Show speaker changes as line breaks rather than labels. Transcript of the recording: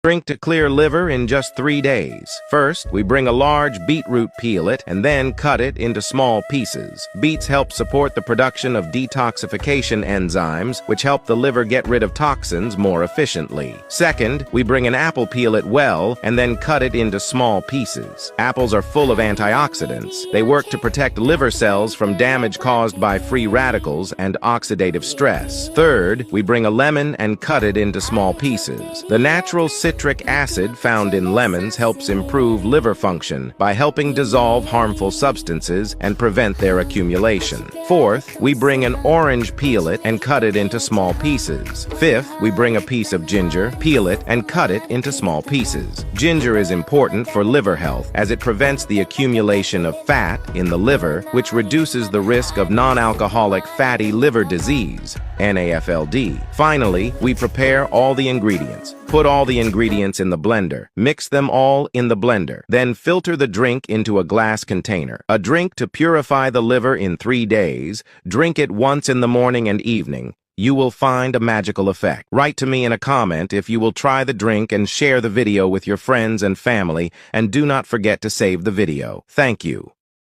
Drink to clear liver in just 3 days. First, we bring a large beetroot, peel it, and then cut it into small pieces. Beets help support the production of detoxification enzymes, which help the liver get rid of toxins more efficiently. Second, we bring an apple, peel it well, and then cut it into small pieces. Apples are full of antioxidants. They work to protect liver cells from damage caused by free radicals and oxidative stress. Third, we bring a lemon and cut it into small pieces. The natural citric acid found in lemons helps improve liver function by helping dissolve harmful substances and prevent their accumulation. Fourth, we bring an orange, peel it, and cut it into small pieces. Fifth, we bring a piece of ginger, peel it, and cut it into small pieces. Ginger is important for liver health as it prevents the accumulation of fat in the liver, which reduces the risk of non-alcoholic fatty liver disease, NAFLD. Finally, we prepare all the ingredients. Put all the ingredients in the blender. Mix them all in the blender. Then filter the drink into a glass container. A drink to purify the liver in 3 days. Drink it once in the morning and evening. You will find a magical effect. Write to me in a comment if you will try the drink and share the video with your friends and family, and do not forget to save the video. Thank you.